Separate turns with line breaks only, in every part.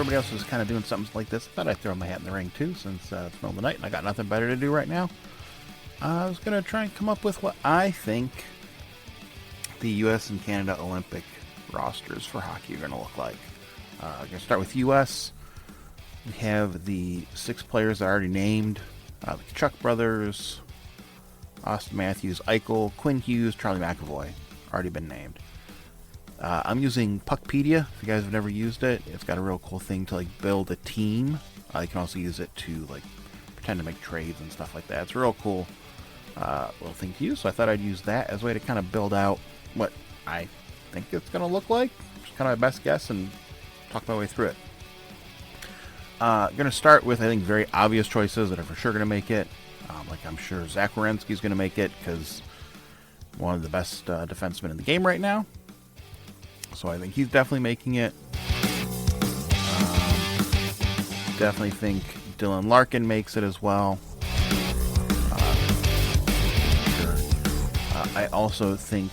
everybody else was kind of doing something like this, I thought I'd throw my hat in the ring too, since it's the middle of the night and I got nothing better to do right now. I was going to try and come up with what I think the U.S. and Canada Olympic rosters for hockey are going to look like. I'm going to start with U.S. We have the 6 players that are already named. The Chuck brothers, Austin Matthews, Eichel, Quinn Hughes, Charlie McAvoy. Already been named. I'm using Puckpedia. If you guys have never used it, it's got a real cool thing to like build a team. You can also use it to like pretend to make trades and stuff like that. It's a real cool little thing to use. So I thought I'd use that as a way to kind of build out what I think it's going to look like. Just kind of my best guess and talk my way through it. Going to start with, I think, very obvious choices that are for sure going to make it. Like I'm sure Zach Werenski is going to make it because one of the best defensemen in the game right now. So I think he's definitely making it. Definitely think Dylan Larkin makes it as well. I also think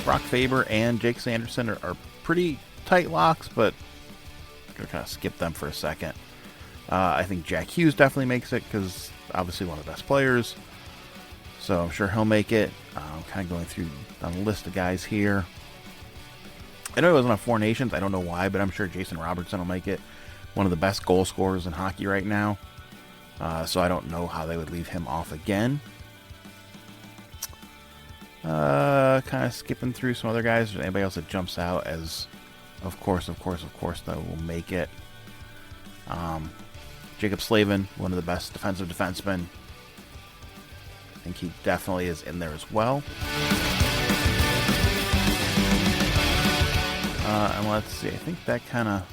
Brock Faber and Jake Sanderson are pretty tight locks, but I'm going to kind of skip them for a second. I think Jack Hughes definitely makes it because obviously one of the best players. So I'm sure he'll make it. I'm kind of going through on the list of guys here. I know he wasn't on Four Nations. I don't know why, but I'm sure Jason Robertson will make it. One of the best goal scorers in hockey right now. So I don't know how they would leave him off again. Kind of skipping through some other guys. Is there anybody else that jumps out as, of course, that will make it? Jacob Slavin, one of the best defensive defensemen. I think he definitely is in there as well. And let's see. I think that kind of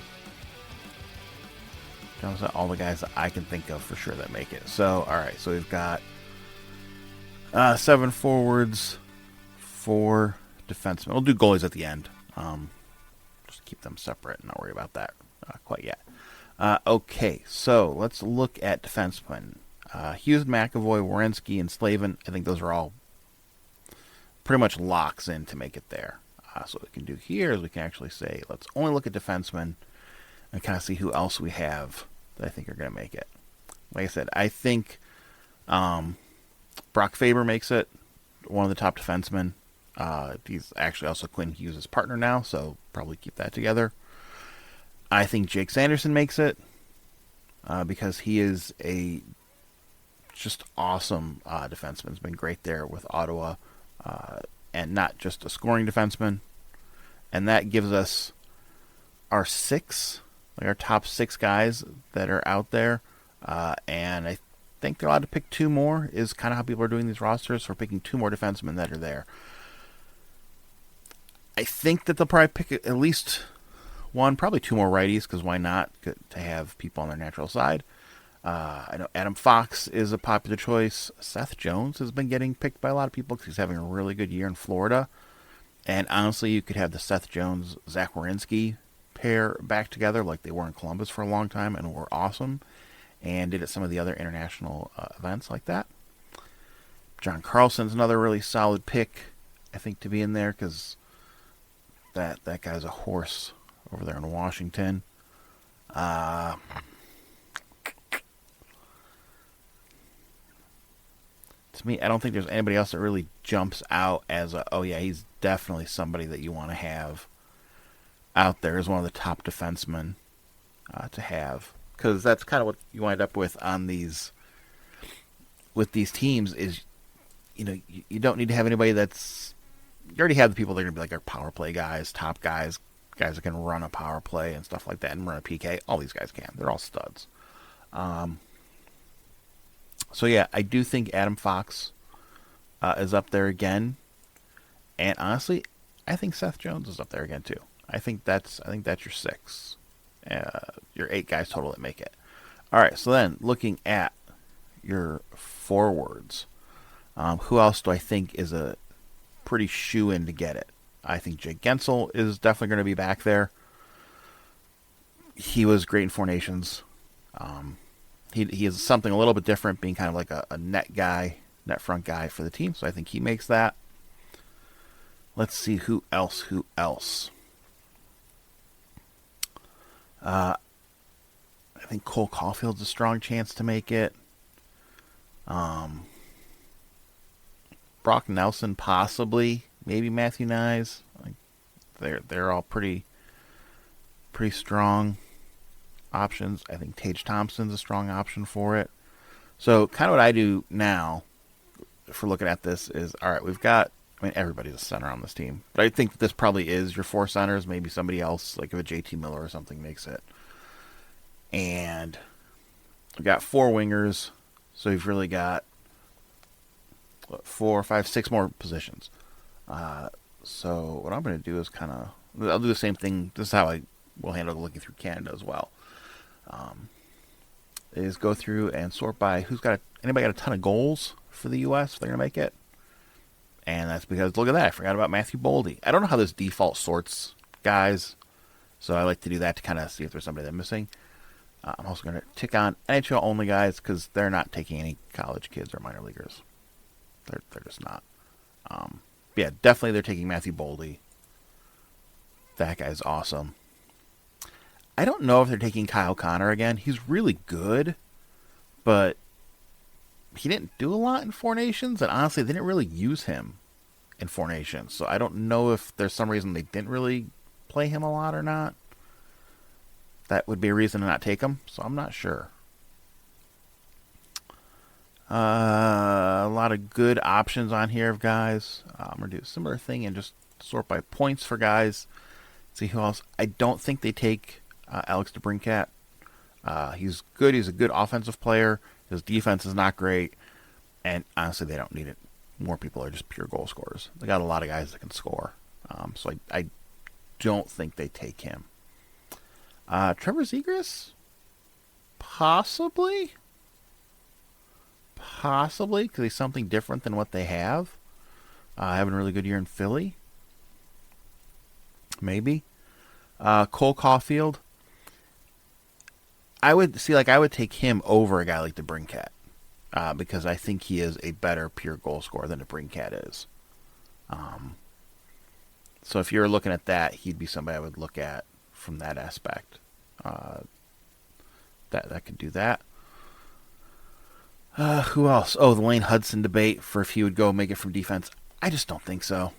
jumps out all the guys that I can think of for sure that make it. So, all right. So we've got 7 forwards, 4 defensemen. We'll do goalies at the end. Just keep them separate and not worry about that quite yet. Okay, so let's look at defensemen. Hughes, McAvoy, Werenski, and Slavin. I think those are all pretty much locks in to make it there. So what we can do here is we can actually say, let's only look at defensemen and kind of see who else we have that I think are going to make it. Like I said, I think Brock Faber makes it, one of the top defensemen. He's actually also Quinn Hughes' partner now, so probably keep that together. I think Jake Sanderson makes it because he is a just awesome defenseman. He's been great there with Ottawa, and not just a scoring defenseman. And that gives us our 6, like our top 6 guys that are out there. And I think they're allowed to pick 2 more is kind of how people are doing these rosters. So we're picking 2 more defensemen that are there. I think that they'll probably pick at least 1, probably 2 more righties, because why not, to have people on their natural side. I know Adam Fox is a popular choice. Seth Jones has been getting picked by a lot of people because he's having a really good year in Florida. And honestly, you could have the Seth Jones-Zach Werenski pair back together like they were in Columbus for a long time and were awesome. And did at some of the other international events like that. John Carlson's another really solid pick, I think, to be in there because that guy's a horse over there in Washington. To me, I don't think there's anybody else that really jumps out as he's definitely somebody that you want to have out there as one of the top defensemen to have. Because that's kind of what you wind up with on these teams is, you don't need to have anybody that's, you already have the people that are going to be like our power play guys, top guys that can run a power play and stuff like that and run a PK. All these guys can. They're all studs. So yeah, I do think Adam Fox is up there again. And honestly, I think Seth Jones is up there again too. I think that's your 6. Your 8 guys total that make it. All right, so then looking at your forwards, who else do I think is a pretty shoe-in to get it? I think Jake Gensel is definitely going to be back there. He was great in Four Nations. He is something a little bit different, being kind of like a net front guy for the team, so I think he makes that. Let's see who else. I think Cole Caulfield's a strong chance to make it. Brock Nelson possibly, maybe Matthew Nyes. Like they're all pretty strong options. I think Tage Thompson's a strong option for it. So kind of what I do now for looking at this is, all right, we've got, I mean, everybody's a center on this team. But I think this probably is your four centers. Maybe somebody else, like if a JT Miller or something makes it. And we've got four wingers. So you've really got, what, 4, 5, 6 more positions. So what I'm going to do is kind of, I'll do the same thing. This is how I will handle looking through Canada as well. Is go through and sort by anybody got a ton of goals for the U.S. They're going to make it. And that's because, look at that, I forgot about Matthew Boldy. I don't know how this default sorts guys, so I like to do that to kind of see if there's somebody that's missing. I'm also going to tick on NHL only guys because they're not taking any college kids or minor leaguers. They're just not. Yeah, definitely they're taking Matthew Boldy. That guy's awesome. I don't know if they're taking Kyle Connor again. He's really good, but he didn't do a lot in Four Nations, and honestly, they didn't really use him in Four Nations. So I don't know if there's some reason they didn't really play him a lot or not. That would be a reason to not take him, so I'm not sure. A lot of good options on here of guys. I'm going to do a similar thing and just sort by points for guys. See who else. I don't think they take Alex DeBrincat. He's good. He's a good offensive player. His defense is not great. And honestly, they don't need it. More people are just pure goal scorers. They got a lot of guys that can score. So I don't think they take him. Trevor Zegras? Possibly, because he's something different than what they have. Having a really good year in Philly. Maybe. Cole Caulfield. I would take him over a guy like DeBrincat. Because I think he is a better pure goal scorer than DeBrincat is. So if you're looking at that, he'd be somebody I would look at from that aspect. That could do that. Who else? Oh, the Lane Hudson debate for if he would go make it from defense. I just don't think so.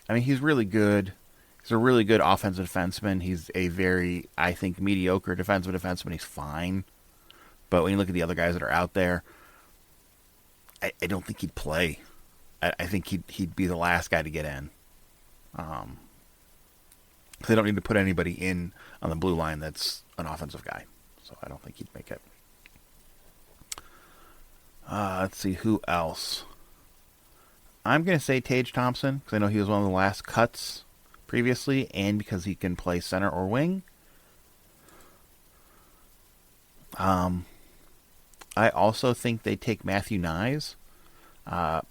I mean, he's really good. He's a really good offensive defenseman. He's a very, I think, mediocre defensive defenseman. He's fine. But when you look at the other guys that are out there, I don't think he'd play. I think he'd be the last guy to get in. They don't need to put anybody in on the blue line that's an offensive guy. So I don't think he'd make it. Let's see, who else? I'm going to say Tage Thompson, because I know he was one of the last cuts previously, and because he can play center or wing. I also think they take Matthew Nyes, because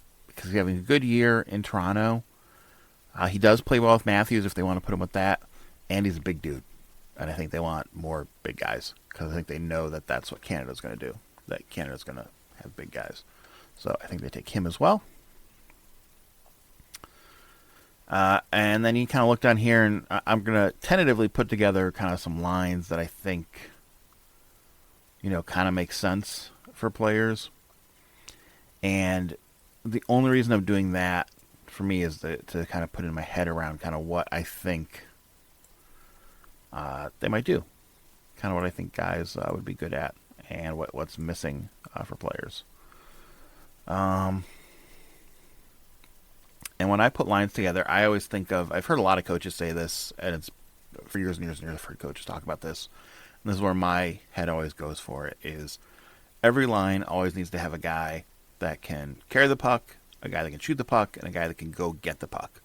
he's having a good year in Toronto. He does play well with Matthews if they want to put him with that, and he's a big dude. And I think they want more big guys, because I think they know that that's what Canada's going to do, that Canada's going to have big guys. So I think they take him as well. And then you kind of look down here, and I'm going to tentatively put together kind of some lines that I think, kind of make sense for players. And the only reason I'm doing that for me is to kind of put in my head around kind of what I think they might do. Kind of what I think guys would be good at and what's missing for players. And when I put lines together, I always think of, I've heard a lot of coaches say this, and it's for years and years and years I've heard coaches talk about this. And this is where my head always goes for it, is every line always needs to have a guy that can carry the puck, a guy that can shoot the puck, and a guy that can go get the puck.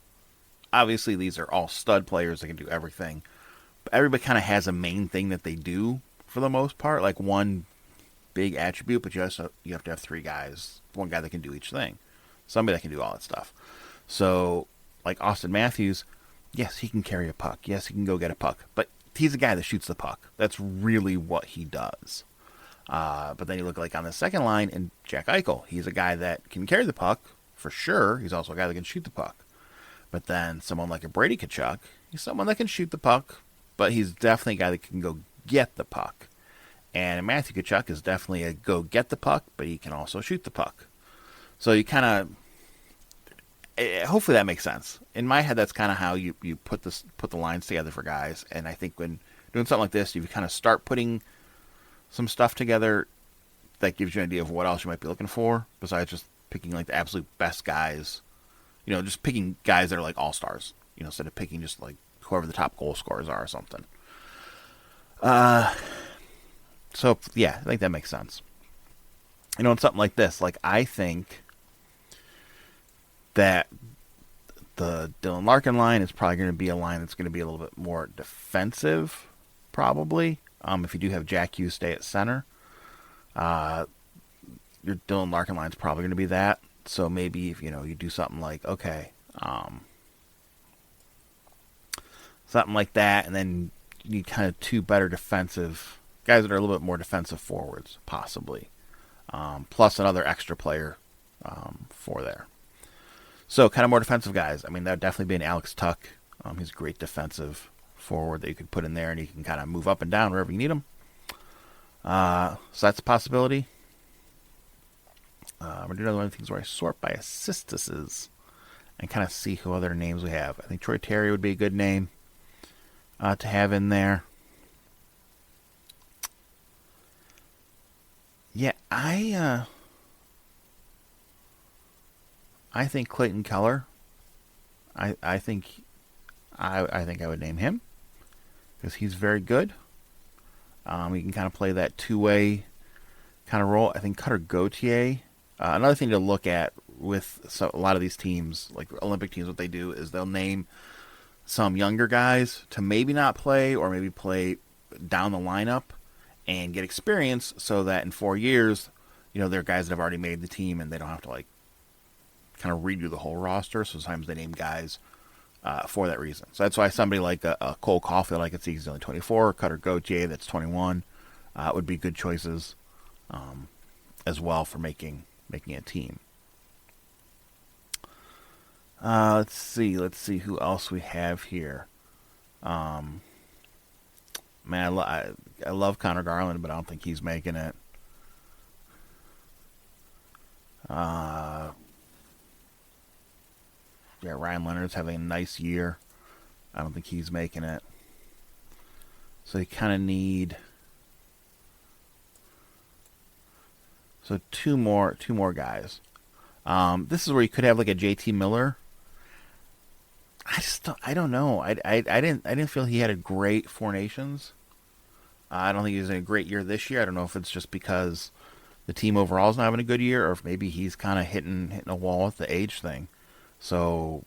Obviously, these are all stud players that can do everything. But everybody kind of has a main thing that they do for the most part, like one big attribute, but you have to have three guys, one guy that can do each thing. Somebody that can do all that stuff. So, like Austin Matthews, yes, he can carry a puck. Yes, he can go get a puck. But he's a guy that shoots the puck. That's really what he does. But then you look like on the second line, and Jack Eichel, he's a guy that can carry the puck, for sure. He's also a guy that can shoot the puck. But then someone like a Brady Tkachuk, he's someone that can shoot the puck, but he's definitely a guy that can go get the puck. And Matthew Tkachuk is definitely a go get the puck, but he can also shoot the puck. So you kind of, hopefully that makes sense. In my head, that's kind of how you put the lines together for guys. And I think when doing something like this, you kind of start putting some stuff together that gives you an idea of what else you might be looking for, besides just picking like the absolute best guys. Just picking guys that are like all-stars, instead of picking just like whoever the top goal scorers are or something. So yeah, I think that makes sense. In something like this, like I think that the Dylan Larkin line is probably going to be a line that's going to be a little bit more defensive, probably. If you do have Jack Hughes stay at center, your Dylan Larkin line is probably going to be that. So maybe if you do something like something like that, and then you need kind of two better defensive guys that are a little bit more defensive forwards, possibly, plus another extra player for there. So kind of more defensive guys. I mean, that would definitely be an Alex Tuch. He's a great defensive forward that you could put in there, and he can kind of move up and down wherever you need him. So that's a possibility. We're doing another one of the things where I sort by assistances and kind of see who other names we have. I think Troy Terry would be a good name to have in there. Yeah, I think Clayton Keller. I think I would name him because he's very good. He can kind of play that two-way kind of role. I think Cutter Gauthier. Another thing to look at with a lot of these teams, like Olympic teams, what they do is they'll name some younger guys to maybe not play or maybe play down the lineup and get experience so that in 4 years, they're guys that have already made the team and they don't have to like kind of redo the whole roster. So sometimes they name guys for that reason. So that's why somebody like a Cole Caulfield, I could see he's only 24, Cutter Gauthier, that's 21, would be good choices as well for making a team. Let's see who else we have here. Man, I love Connor Garland, but I don't think he's making it. Yeah, Ryan Leonard's having a nice year. I don't think he's making it. So you kind of need two more guys. This is where you could have like a JT Miller. I don't know. I didn't feel he had a great Four Nations. I don't think he was in a great year this year. I don't know if it's just because the team overall is not having a good year, or if maybe he's kind of hitting a wall with the age thing. So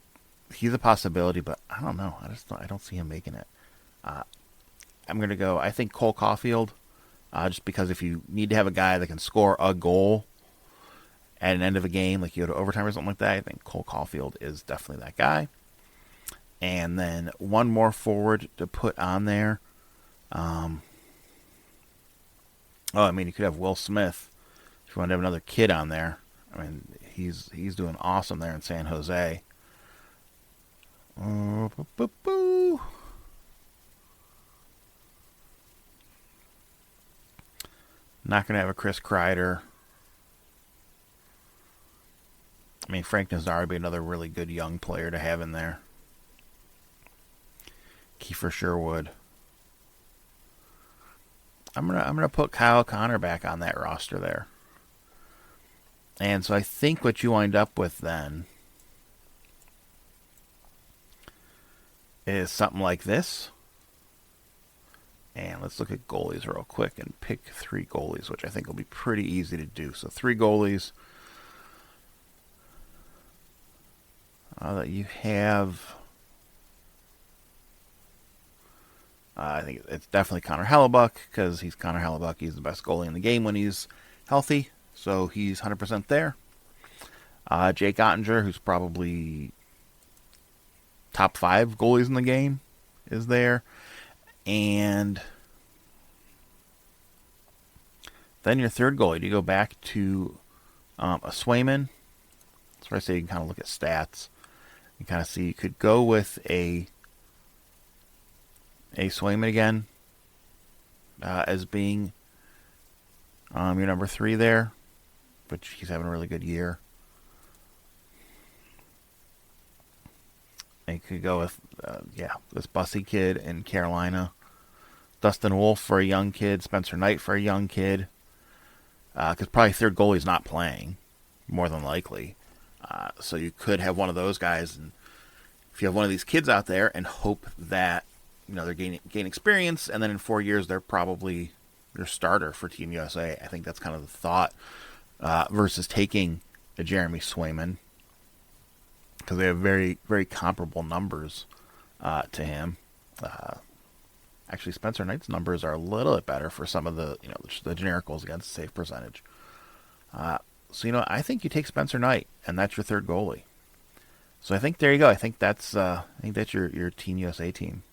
he's a possibility, but I don't know. I don't see him making it. I'm gonna go. I think Cole Caulfield, just because if you need to have a guy that can score a goal at an end of a game, like you go to overtime or something like that, I think Cole Caulfield is definitely that guy. And then one more forward to put on there. You could have Will Smith if you want to have another kid on there. I mean, he's doing awesome there in San Jose. Not going to have a Chris Kreider. I mean, Frank Nazar would be another really good young player to have in there. Kiefer Sherwood. I'm gonna put Kyle Connor back on that roster there. And so I think what you wind up with then is something like this. And let's look at goalies real quick and pick 3 goalies, which I think will be pretty easy to do. So 3 goalies that you have. I think it's definitely Connor Hellebuck, because he's Connor Hellebuck. He's the best goalie in the game when he's healthy, so he's 100% there. Jake Ottinger, who's probably top 5 goalies in the game, is there. And then your third goalie, do you go back to a Swayman? That's where I say you can kind of look at stats. You kind of see you could go with a A. Swayman again as being your number 3 there, which he's having a really good year. And you could go with, this Bussy kid in Carolina. Dustin Wolf for a young kid. Spencer Knight for a young kid. Because probably third goalie's not playing, more than likely. So you could have one of those guys. And if you have one of these kids out there and hope that they're gain experience, and then in 4 years they're probably your starter for Team USA. I think that's kind of the thought versus taking a Jeremy Swayman, because they have very, very comparable numbers to him. Actually, Spencer Knight's numbers are a little bit better for some of the the generic goals against save percentage. So I think you take Spencer Knight, and that's your third goalie. So I think there you go. I think that's your Team USA team.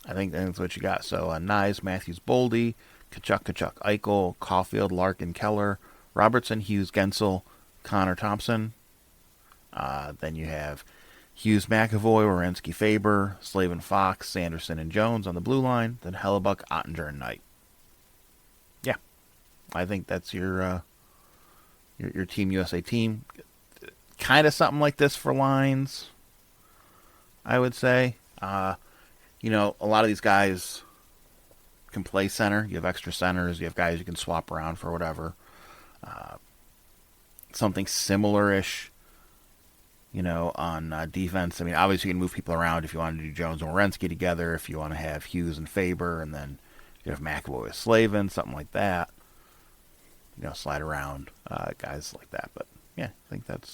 I think that's what you got. So Nyes, Matthews, Boldy, Kachuk, Eichel, Caulfield, Larkin, Keller, Robertson, Hughes, Gensel, Connor Thompson. Then you have Hughes, McAvoy, Werenski, Faber, Slavin, Fox, Sanderson, and Jones on the blue line. Then Hellebuck, Ottinger, and Knight. Yeah, I think that's your Team USA team. Kind of something like this for lines, I would say. A lot of these guys can play center. You have extra centers. You have guys you can swap around for whatever. Something similar-ish, on defense. I mean, obviously you can move people around if you want to do Jones and Werenski together, if you want to have Hughes and Faber, and then you have McAvoy with Slavin, something like that. Slide around guys like that. But, yeah, I think that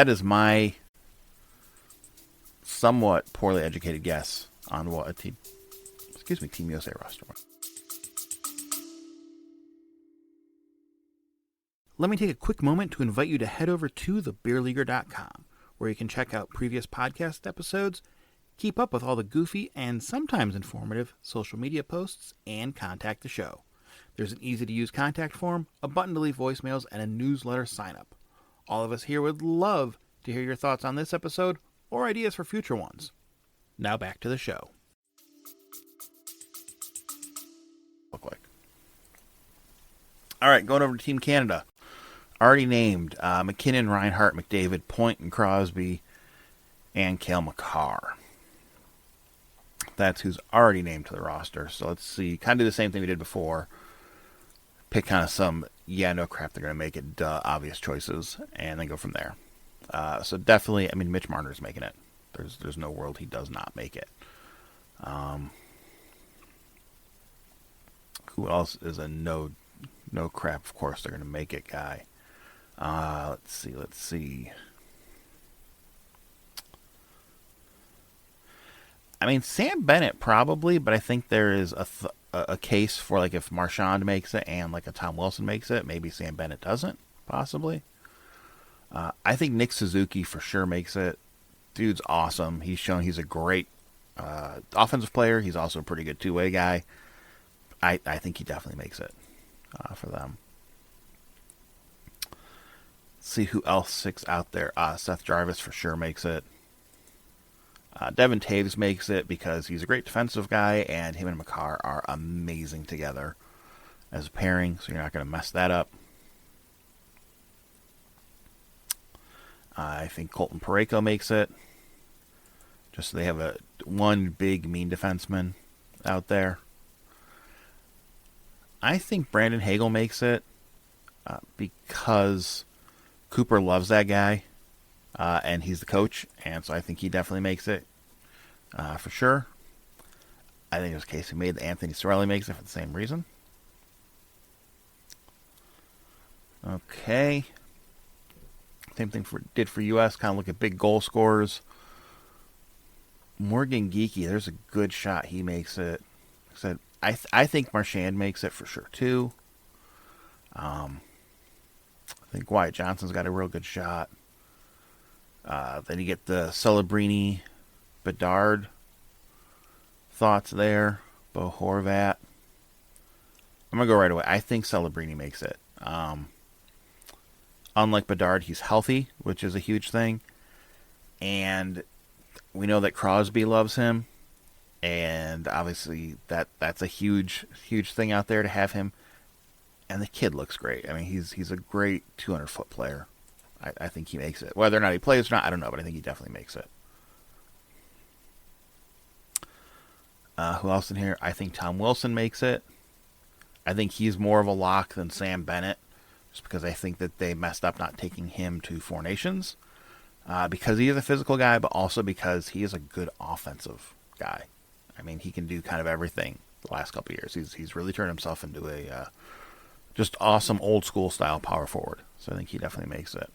is my somewhat poorly educated guess on what a Team USA roster was. Let me take a quick moment to invite you to head over to thebeerleaguer.com, where you can check out previous podcast episodes, keep up with all the goofy and sometimes informative social media posts, and contact the show. There's an easy-to-use contact form, a button to leave voicemails, and a newsletter sign-up. All of us here would love to hear your thoughts on this episode or ideas for future ones. Now back to the show. Look like. All right, going over to Team Canada. Already named McKinnon, Reinhart, McDavid, Point, and Crosby, and Cale Makar. That's who's already named to the roster. So let's see. Kind of do the same thing we did before. Pick kind of some, no crap, they're going to make it, obvious choices, and then go from there. So definitely, Mitch Marner's making it. There's no world he does not make it. Who else is a no crap, of course they're going to make it guy? Let's see. Sam Bennett probably, but I think there is a case for, like, if Marchand makes it and, like, a Tom Wilson makes it, maybe Sam Bennett doesn't, possibly. I think Nick Suzuki for sure makes it. Dude's awesome. He's shown he's a great offensive player. He's also a pretty good two-way guy. I think he definitely makes it for them. Let's see who else sticks out there. Seth Jarvis for sure makes it. Devin Taves makes it because he's a great defensive guy, and him and Makar are amazing together as a pairing, so you're not going to mess that up. I think Colton Parayko makes it. Just so they have one big mean defenseman out there. I think Brandon Hagel makes it because Cooper loves that guy, and he's the coach, and so I think he definitely makes it for sure. I think there's a case he made that Anthony Cirelli makes it for the same reason. Okay. Same thing did for U.S. Kind of look at big goal scorers. Morgan Geekie, there's a good shot he makes it. I think Marchand makes it for sure too. I think Wyatt Johnson's got a real good shot. Then you get the Celebrini, Bedard thoughts there. Bo Horvat. I'm going to go right away. I think Celebrini makes it. Unlike Bedard, he's healthy, which is a huge thing. And We know that Crosby loves him, and obviously that's a huge thing out there to have him. And the kid looks great. I mean, he's a great 200-foot player. I think he makes it. Whether or not he plays or not, I don't know, but I think he definitely makes it. Who else in here? I think Tom Wilson makes it. I think he's more of a lock than Sam Bennett, just because I think that they messed up not taking him to Four Nations. Because he is a physical guy, but also because he is a good offensive guy. I mean, he can do kind of everything the last couple of years. He's really turned himself into a just awesome old school style power forward. So I think he definitely makes it.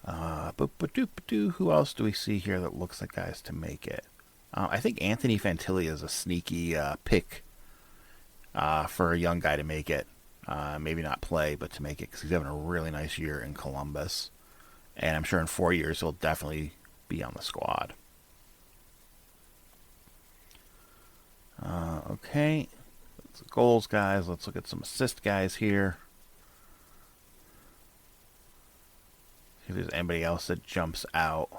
Who else do we see here that looks like guys to make it? I think Anthony Fantilli is a sneaky pick for a young guy to make it. Maybe not play, but to make it, because he's having a really nice year in Columbus. And I'm sure in 4 years he'll definitely be on the squad. Okay. That's the goals guys. Let's look at some assist guys here. See if there's anybody else that jumps out.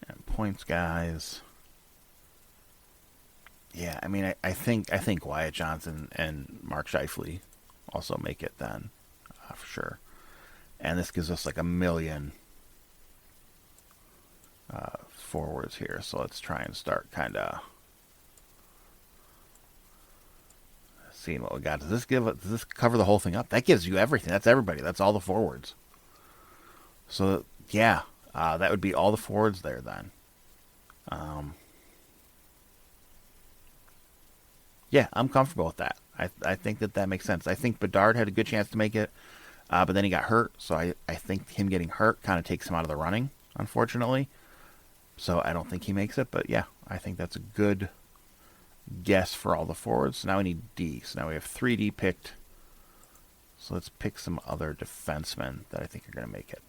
And points guys. Yeah, I mean, I think Wyatt Johnson and Mark Scheifele also make it then, for sure. And this gives us like a million forwards here. So let's try and start kind of seeing what we got. Does this cover the whole thing up? That gives you everything. That's everybody. That's all the forwards. So yeah, that would be all the forwards there then. Yeah, I'm comfortable with that. I think that makes sense. I think Bedard had a good chance to make it, but then he got hurt. So I think him getting hurt kind of takes him out of the running, unfortunately. So I don't think he makes it. But yeah, I think that's a good guess for all the forwards. So now we need D. So now we have 3D picked. So let's pick some other defensemen that I think are going to make it.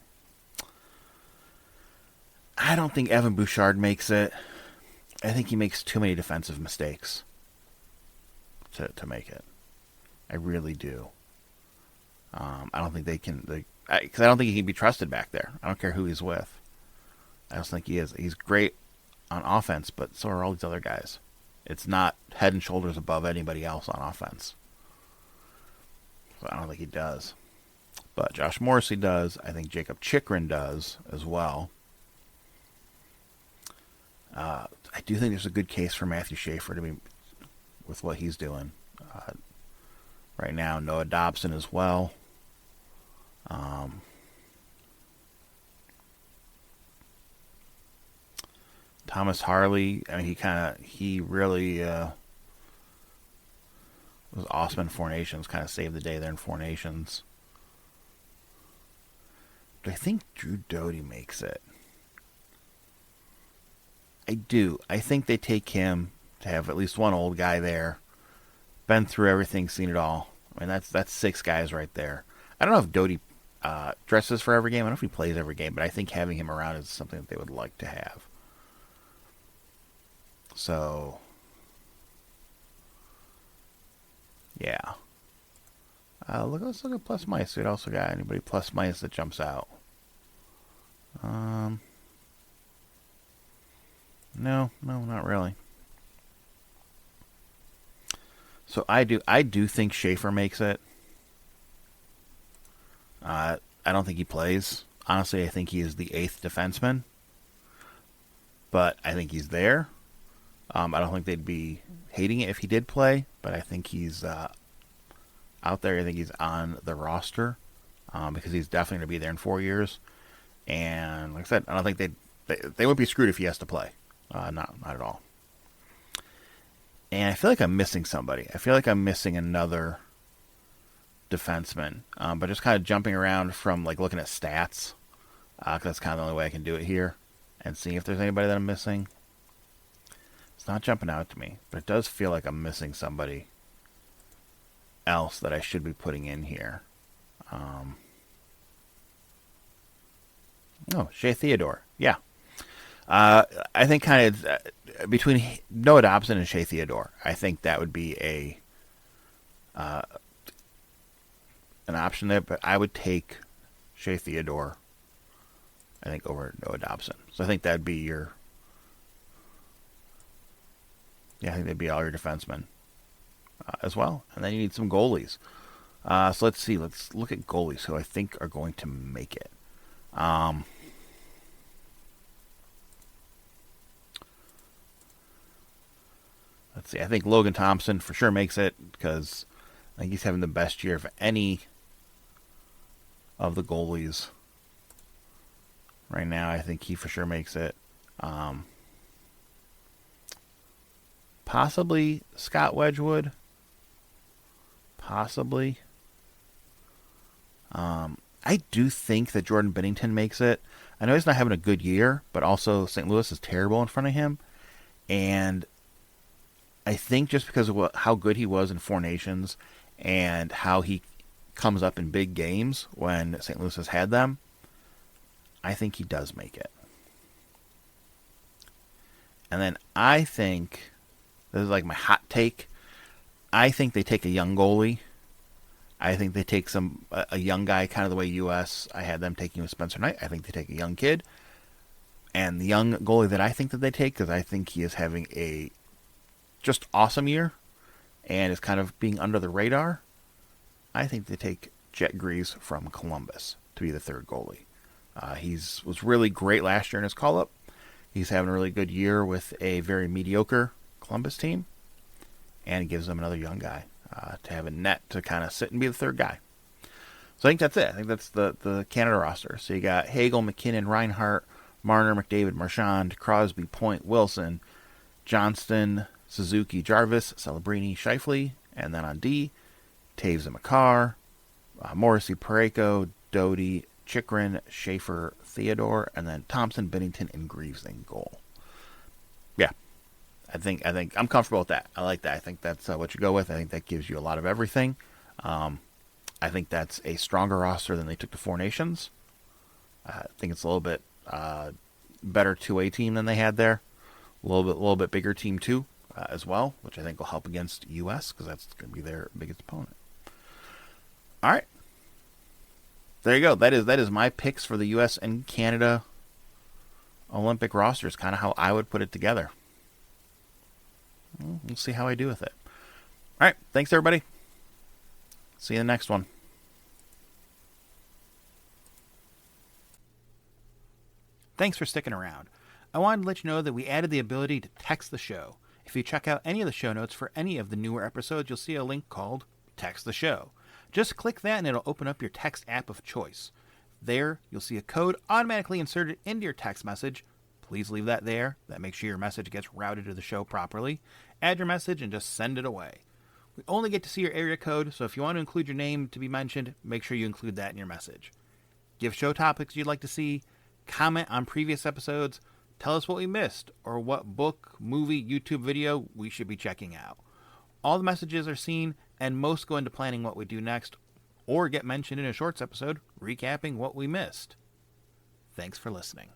I don't think Evan Bouchard makes it. I think he makes too many defensive mistakes to make it. I really do. I don't think they can, because I don't think he can be trusted back there. I don't care who he's with. I just think he is. He's great on offense, but so are all these other guys. It's not head and shoulders above anybody else on offense. So I don't think he does. But Josh Morrissey does. I think Jacob Chychrun does as well. I do think there's a good case for Matthew Schaefer to be with what he's doing right now. Noah Dobson as well. Thomas Harley. I mean, he really was awesome in Four Nations. Kind of saved the day there in Four Nations. Do I think Drew Doughty makes it? I do. I think they take him to have at least one old guy there. Been through everything, seen it all. I mean, that's 6 guys right there. I don't know if Doughty dresses for every game. I don't know if he plays every game, but I think having him around is something that they would like to have. So, yeah. Let's look at plus minus. We also got anybody plus minus that jumps out. No, not really. So I do think Schaefer makes it. I don't think he plays. Honestly, I think he is the 8th defenseman. But I think he's there. I don't think they'd be hating it if he did play, but I think he's out there. I think he's on the roster because he's definitely going to be there in 4 years. And like I said, I don't think they would be screwed if he has to play. Not at all. And I feel like I'm missing somebody. I feel like I'm missing another defenseman. But just kind of jumping around from like looking at stats, because that's kind of the only way I can do it here, and seeing if there's anybody that I'm missing. It's not jumping out to me, but it does feel like I'm missing somebody else that I should be putting in here. Shea Theodore. Yeah. I think kind of between Noah Dobson and Shea Theodore, I think that would be an option there. But I would take Shea Theodore, I think, over Noah Dobson. So I think that'd be your... Yeah, I think that'd be all your defensemen as well. And then you need some goalies. So let's see. Let's look at goalies who I think are going to make it. Let's see. I think Logan Thompson for sure makes it because I think he's having the best year of any of the goalies right now. I think he for sure makes it. Possibly Scott Wedgwood. Possibly. I do think that Jordan Binnington makes it. I know he's not having a good year, but also St. Louis is terrible in front of him. And I think just because of how good he was in Four Nations and how he comes up in big games when St. Louis has had them, I think he does make it. And then I think, this is like my hot take, I think they take a young goalie. I think they take a young guy, kind of the way U.S. I had them taking with Spencer Knight. I think they take a young kid. And the young goalie that I think that they take, because I think he is having a just awesome year and is kind of being under the radar, I think they take Jet Greaves from Columbus to be the third goalie. He was really great last year in his call-up. He's having a really good year with a very mediocre Columbus team. And it gives them another young guy to have a net to kind of sit and be the third guy. So I think that's it. I think that's the Canada roster. So you got Hagel, McKinnon, Reinhart, Marner, McDavid, Marchand, Crosby, Point, Wilson, Johnston, Suzuki, Jarvis, Celebrini, Scheifele. And then on D, Taves and Makar, Morrissey, Parayko, Doty, Chikrin, Schaefer, Theodore, and then Thompson, Binnington, and Greaves in goal. Yeah. I think I'm comfortable with that. I like that. I think that's what you go with. I think that gives you a lot of everything. I think that's a stronger roster than they took to Four Nations. I think it's a little bit better 2A team than they had there. A little bit bigger team too as well, which I think will help against U.S. because that's going to be their biggest opponent. All right, there you go. That is my picks for the U.S. and Canada Olympic rosters. Kind of how I would put it together. We'll see how I do with it. All right. Thanks, everybody. See you in the next one. Thanks for sticking around. I wanted to let you know that we added the ability to text the show. If you check out any of the show notes for any of the newer episodes, you'll see a link called Text the Show. Just click that and it'll open up your text app of choice. There, you'll see a code automatically inserted into your text message. Please leave that there. That makes sure your message gets routed to the show properly. Add your message and just send it away. We only get to see your area code, so if you want to include your name to be mentioned, make sure you include that in your message. Give show topics you'd like to see, comment on previous episodes, tell us what we missed, or what book, movie, YouTube video we should be checking out. All the messages are seen, and most go into planning what we do next, or get mentioned in a shorts episode recapping what we missed. Thanks for listening.